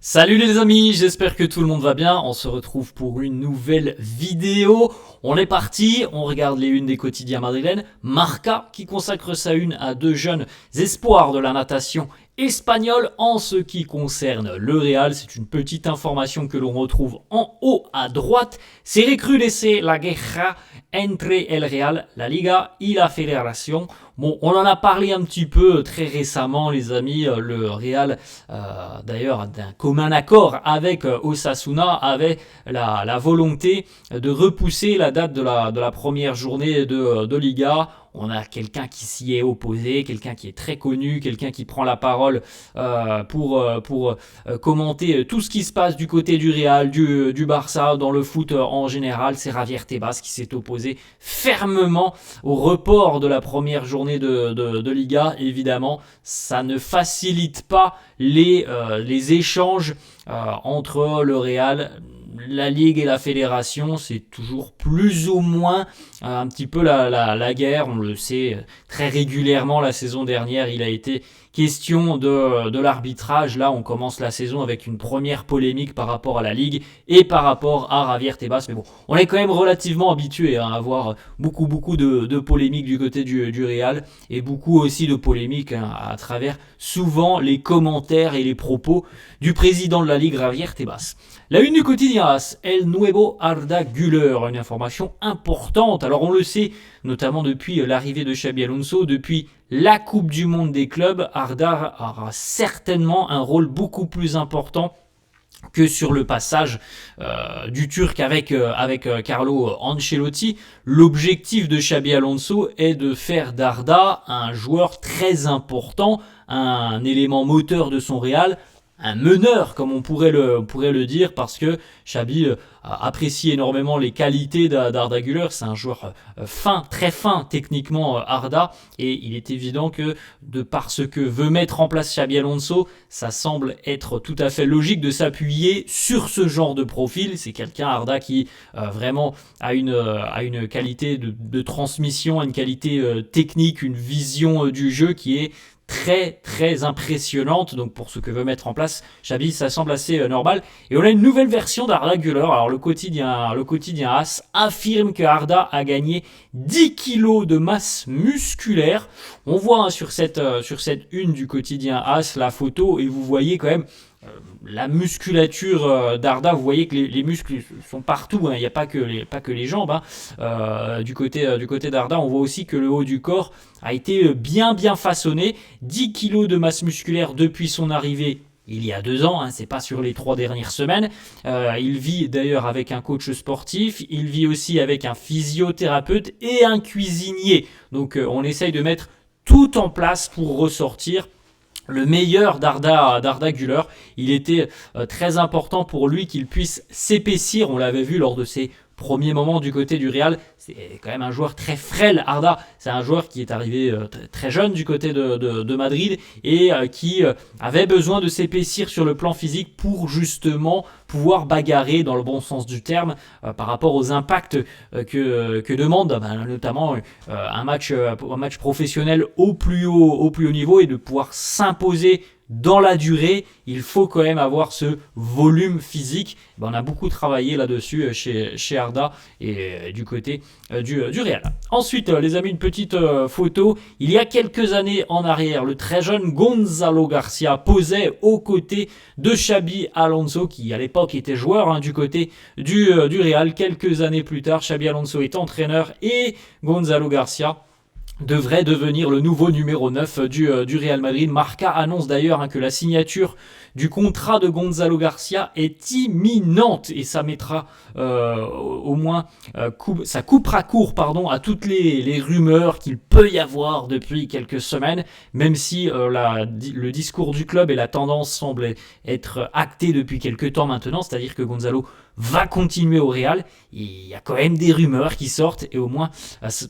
Salut les amis, j'espère que tout le monde va bien. On se retrouve pour une nouvelle vidéo. On est parti, on regarde les unes des quotidiens madrilènes. Marca qui consacre sa une à deux jeunes espoirs de la natation espagnole. En ce qui concerne le Real, c'est une petite information que l'on retrouve en haut à droite. C'est recrudescer la guerra entre el Real, la Liga et la Fédération. Bon, on en a parlé un petit peu très récemment, les amis. Le Real, d'ailleurs, d'un commun accord avec Osasuna, avait la volonté de repousser la date de la première journée de Liga. On a quelqu'un qui s'y est opposé, quelqu'un qui est très connu, quelqu'un qui prend la parole pour commenter tout ce qui se passe du côté du Real, du Barça, dans le foot en général. C'est Javier Tebas qui s'est opposé fermement au report de la première journée de Liga. Évidemment, ça ne facilite pas les échanges entre le Real, la Ligue et la Fédération. C'est toujours plus ou moins un petit peu la guerre. On le sait très régulièrement. La saison dernière, il a été question de l'arbitrage. Là, on commence la saison avec une première polémique par rapport à la Ligue et par rapport à Javier Tebas. Mais bon, on est quand même relativement habitué à avoir beaucoup de polémiques du côté du Real et beaucoup aussi de polémiques à travers souvent les commentaires et les propos du président de la Ligue, Javier Tebas. La une du quotidien AS, El Nuevo Arda Güler, une information importante. Alors on le sait, notamment depuis l'arrivée de Xabi Alonso, depuis la Coupe du Monde des clubs, Arda aura certainement un rôle beaucoup plus important que sur le passage du Turc avec Carlo Ancelotti. L'objectif de Xabi Alonso est de faire d'Arda un joueur très important, un élément moteur de son Real, un meneur comme on pourrait le dire, parce que Xabi apprécie énormément les qualités d'Arda Güler. C'est un joueur fin, très fin techniquement, Arda, et il est évident que de par ce que veut mettre en place Xabi Alonso, ça semble être tout à fait logique de s'appuyer sur ce genre de profil. C'est quelqu'un, Arda, qui vraiment a une qualité de transmission, une qualité technique, une vision du jeu qui est très impressionnante. Donc pour ce que veut mettre en place Xabi, ça semble assez normal. Et on a une nouvelle version d'Arda Güler. Alors le quotidien AS affirme que Arda a gagné 10 kilos de masse musculaire. On voit sur cette une du quotidien AS la photo, et vous voyez quand même la musculature d'Arda. Vous voyez que les muscles sont partout, il n'y a pas que les jambes. Du côté d'Arda, on voit aussi que le haut du corps a été bien façonné. 10 kilos de masse musculaire depuis son arrivée il y a 2 ans, c'est pas sur les 3 dernières semaines. Il vit d'ailleurs avec un coach sportif, il vit aussi avec un physiothérapeute et un cuisinier. Donc on essaye de mettre tout en place pour ressortir le meilleur d'Arda Güler. Il était très important pour lui qu'il puisse s'épaissir. On l'avait vu lors de ses premiers moments du côté du Real. C'est quand même un joueur très frêle, Arda. C'est un joueur qui est arrivé très jeune du côté de Madrid et qui avait besoin de s'épaissir sur le plan physique pour justement pouvoir bagarrer dans le bon sens du terme par rapport aux impacts que demande notamment un match professionnel au plus haut niveau, et de pouvoir s'imposer dans la durée. Il faut quand même avoir ce volume physique. On a beaucoup travaillé là-dessus chez Arda et du côté du Real. Ensuite, les amis, une petite photo. Il y a quelques années en arrière, le très jeune Gonzalo Garcia posait aux côtés de Xabi Alonso, qui à l'époque était joueur du côté du Real. Quelques années plus tard, Xabi Alonso est entraîneur et Gonzalo Garcia devrait devenir le nouveau numéro 9 du Real Madrid. Marca annonce d'ailleurs que la signature du contrat de Gonzalo Garcia est imminente, et ça mettra au moins ça coupera court à toutes les rumeurs qu'il peut y avoir depuis quelques semaines, même si le discours du club et la tendance semblent être actés depuis quelques temps maintenant, c'est-à-dire que Gonzalo va continuer au Real. Il y a quand même des rumeurs qui sortent, et au moins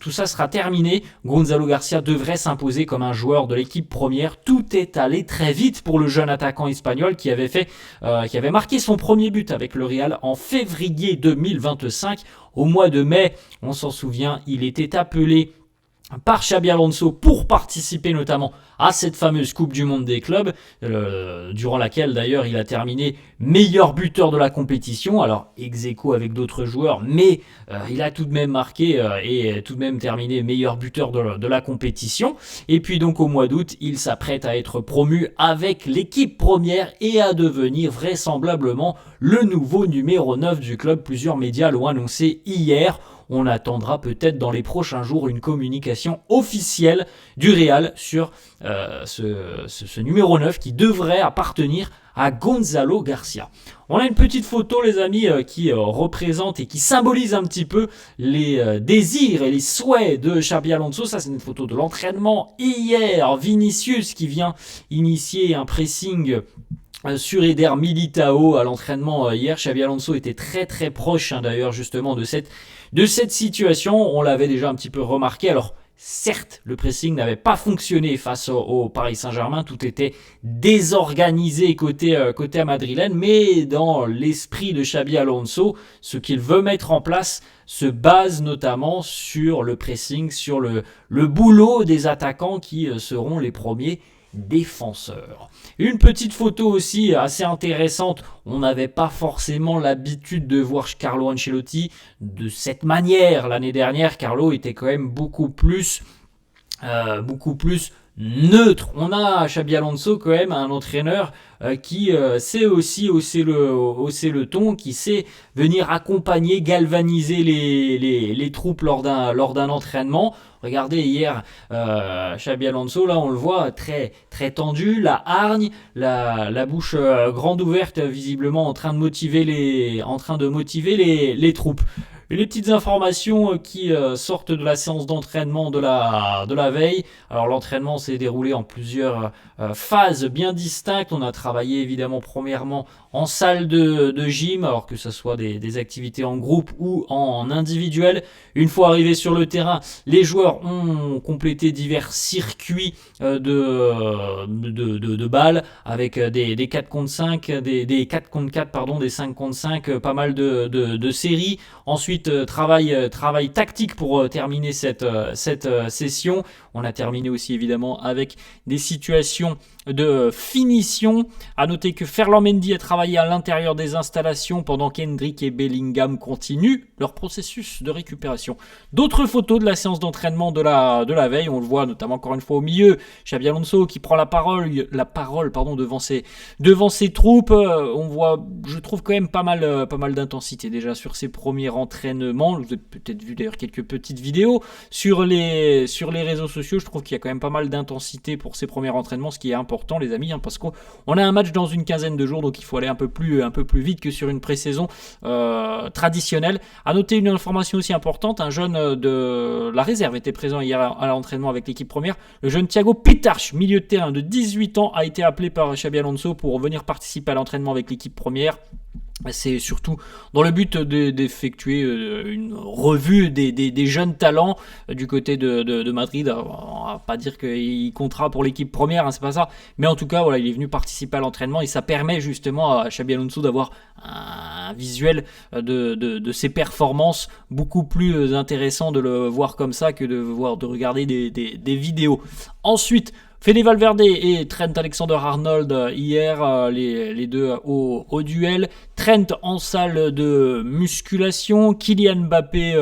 tout ça sera terminé. Gonzalo Garcia devrait s'imposer comme un joueur de l'équipe première. Tout est allé très vite pour le jeune attaquant espagnol qui avait marqué son premier but avec le Real en février 2025. Au mois de mai, on s'en souvient, il était appelé par Xabi Alonso pour participer notamment à cette fameuse Coupe du Monde des clubs, durant laquelle d'ailleurs il a terminé meilleur buteur de la compétition, alors ex-aequo avec d'autres joueurs, mais il a tout de même marqué et tout de même terminé meilleur buteur de la compétition. Et puis donc au mois d'août, il s'apprête à être promu avec l'équipe première et à devenir vraisemblablement le nouveau numéro 9 du club. Plusieurs médias l'ont annoncé hier. On attendra peut-être dans les prochains jours une communication officielle du Real sur ce numéro 9 qui devrait appartenir à Gonzalo Garcia. On a une petite photo, les amis, qui représente et qui symbolise un petit peu les désirs et les souhaits de Xabi Alonso. Ça, c'est une photo de l'entraînement hier. Vinicius qui vient initier un pressing sur Eder Militao à l'entraînement hier. Xabi Alonso était très très proche d'ailleurs justement de cette situation. On l'avait déjà un petit peu remarqué. Alors certes, le pressing n'avait pas fonctionné face au Paris Saint-Germain, tout était désorganisé côté madrilène, mais dans l'esprit de Xabi Alonso, ce qu'il veut mettre en place se base notamment sur le pressing, sur le boulot des attaquants qui seront les premiers défenseur. Une petite photo aussi assez intéressante, on n'avait pas forcément l'habitude de voir Carlo Ancelotti de cette manière l'année dernière. Carlo était quand même beaucoup plus neutre. On a Xabi Alonso quand même un entraîneur qui sait aussi hausser le ton, qui sait venir accompagner, galvaniser les troupes lors d'un entraînement. Regardez hier Xabi Alonso, là on le voit très très tendu, la hargne, la bouche grande ouverte, visiblement en train de motiver les troupes. Et les petites informations qui sortent de la séance d'entraînement de la veille. Alors l'entraînement s'est déroulé en plusieurs phases bien distinctes. On a travaillé évidemment premièrement en salle de gym, alors que ce soit des activités en groupe ou en individuel. Une fois arrivés sur le terrain, les joueurs ont complété divers circuits de balles avec des 4 contre 5, des 4 contre 4, pardon, des 5 contre 5, pas mal de séries. Ensuite, travail tactique pour terminer cette session. On a terminé aussi évidemment avec des situations de finition. À noter que Ferland Mendy a travaillé à l'intérieur des installations pendant qu'Hendrick et Bellingham continuent leur processus de récupération. D'autres photos de la séance d'entraînement de la veille, on le voit notamment encore une fois au milieu, Xabi Alonso qui prend la parole devant ses troupes. On voit, je trouve quand même pas mal d'intensité déjà sur ses premiers entraînements. Vous avez peut-être vu d'ailleurs quelques petites vidéos sur les réseaux sociaux. Je trouve qu'il y a quand même pas mal d'intensité pour ces premiers entraînements, ce qui est important les amis, parce qu'on a un match dans une quinzaine de jours, donc il faut aller un peu plus vite que sur une pré-saison traditionnelle. À noter une information aussi importante, un jeune de la réserve était présent hier à l'entraînement avec l'équipe première. Le jeune Thiago Pitarch, milieu de terrain de 18 ans, a été appelé par Xabi Alonso pour venir participer à l'entraînement avec l'équipe première. C'est surtout dans le but d'effectuer une revue des jeunes talents du côté de Madrid. On va pas dire qu'il comptera pour l'équipe première, c'est pas ça. Mais en tout cas, voilà, il est venu participer à l'entraînement et ça permet justement à Xabi Alonso d'avoir un visuel de ses performances beaucoup plus intéressant de le voir comme ça que de regarder des vidéos. Ensuite, Fede Valverde et Trent Alexander-Arnold hier, les deux au duel. Trent en salle de musculation. Kylian Mbappé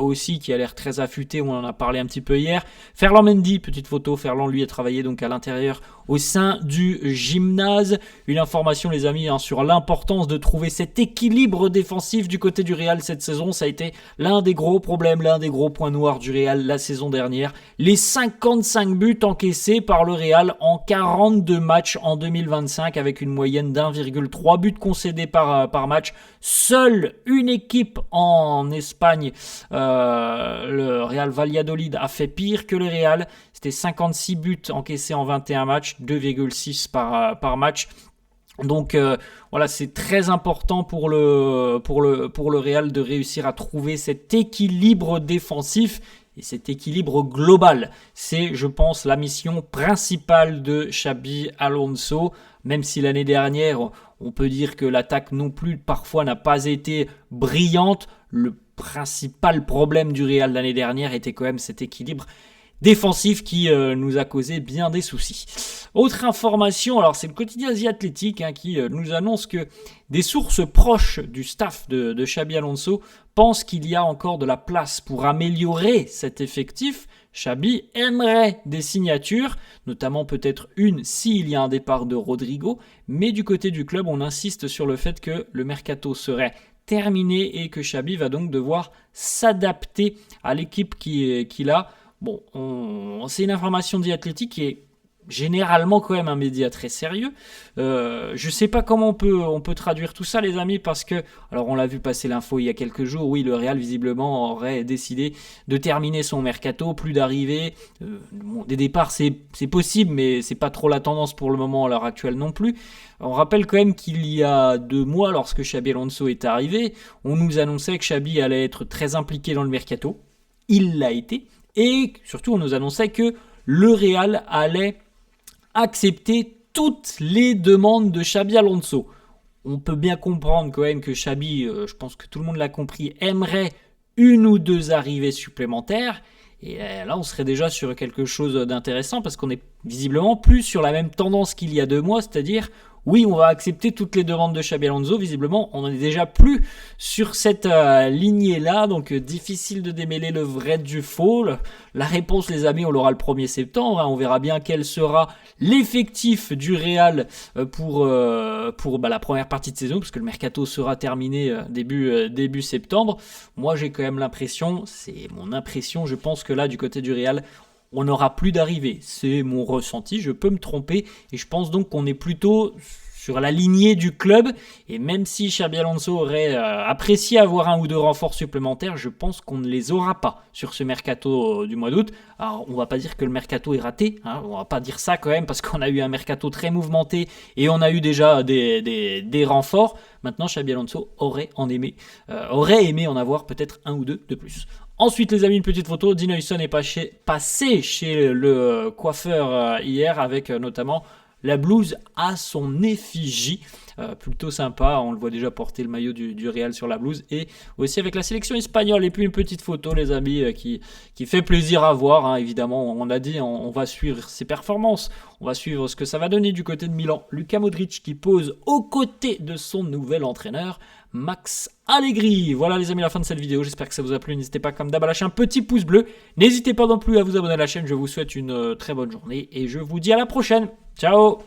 aussi qui a l'air très affûté, on en a parlé un petit peu hier. Ferland Mendy, petite photo, Ferland lui a travaillé donc à l'intérieur au sein du gymnase. Une information les amis sur l'importance de trouver cet équilibre défensif du côté du Real cette saison. Ça a été l'un des gros problèmes, l'un des gros points noirs du Real la saison dernière. Les 55 buts encaissés par le Real en 42 matchs en 2025 avec une moyenne d'1,3 but concédé par match. Seule une équipe en Espagne, le Real Valladolid, a fait pire que le Real. C'était 56 buts encaissés en 21 matchs, 2,6 par match. Donc voilà, c'est très important pour le Real de réussir à trouver cet équilibre défensif et cet équilibre global. C'est, je pense, la mission principale de Xabi Alonso, même si l'année dernière, on peut dire que l'attaque non plus parfois n'a pas été brillante. Le principal problème du Real l'année dernière était quand même cet équilibre défensif qui nous a causé bien des soucis. Autre information, alors c'est le quotidien The Athletic qui nous annonce que des sources proches du staff de Xabi Alonso pensent qu'il y a encore de la place pour améliorer cet effectif. Xabi aimerait des signatures, notamment peut-être une s'il y a un départ de Rodrigo, mais du côté du club, on insiste sur le fait que le mercato serait terminé et que Xabi va donc devoir s'adapter à l'équipe qu'il a. Bon, c'est une information de The Athletic qui est généralement quand même un média très sérieux. Je sais pas comment on peut traduire tout ça, les amis, parce que, alors on l'a vu passer l'info il y a quelques jours, oui, le Real visiblement aurait décidé de terminer son mercato, plus d'arrivées. Bon, des départs c'est possible, mais c'est pas trop la tendance pour le moment à l'heure actuelle non plus. On rappelle quand même qu'il y a 2 mois, lorsque Xabi Alonso est arrivé, on nous annonçait que Xabi allait être très impliqué dans le mercato. Il l'a été. Et surtout, on nous annonçait que le Real allait accepter toutes les demandes de Xabi Alonso. On peut bien comprendre quand même que Xabi, je pense que tout le monde l'a compris, aimerait 1 ou 2 arrivées supplémentaires. Et là, on serait déjà sur quelque chose d'intéressant parce qu'on est visiblement plus sur la même tendance qu'il y a 2 mois, c'est-à-dire oui, on va accepter toutes les demandes de Xabi Alonso. Visiblement, on n'en est déjà plus sur cette lignée-là, donc difficile de démêler le vrai du faux. La réponse, les amis, on l'aura le 1er septembre. On verra bien quel sera l'effectif du Real pour la première partie de saison, parce que le mercato sera terminé début septembre. Moi, j'ai quand même l'impression, c'est mon impression, je pense que là, du côté du Real, on n'aura plus d'arrivée. C'est mon ressenti, je peux me tromper. Et je pense donc qu'on est plutôt sur la lignée du club. Et même si Xabi Alonso aurait apprécié avoir 1 ou 2 renforts supplémentaires, je pense qu'on ne les aura pas sur ce mercato du mois d'août. Alors, on va pas dire que le mercato est raté. On va pas dire ça quand même, parce qu'on a eu un mercato très mouvementé et on a eu déjà des renforts. Maintenant, Xabi Alonso aurait aimé en avoir peut-être 1 ou 2 de plus. Ensuite, les amis, une petite photo. Dean Huijsen est passé chez le coiffeur hier avec notamment la blouse à son effigie. Plutôt sympa, on le voit déjà porter le maillot du Real sur la blouse et aussi avec la sélection espagnole. Et puis une petite photo, les amis, qui fait plaisir à voir. Évidemment, on a dit, on va suivre ses performances, on va suivre ce que ça va donner du côté de Milan. Luka Modric qui pose aux côtés de son nouvel entraîneur, Max Allegri. Voilà les amis, la fin de cette vidéo, j'espère que ça vous a plu. N'hésitez pas comme d'hab à lâcher un petit pouce bleu. N'hésitez pas non plus à vous abonner à la chaîne, je vous souhaite une très bonne journée et je vous dis à la prochaine. Ciao.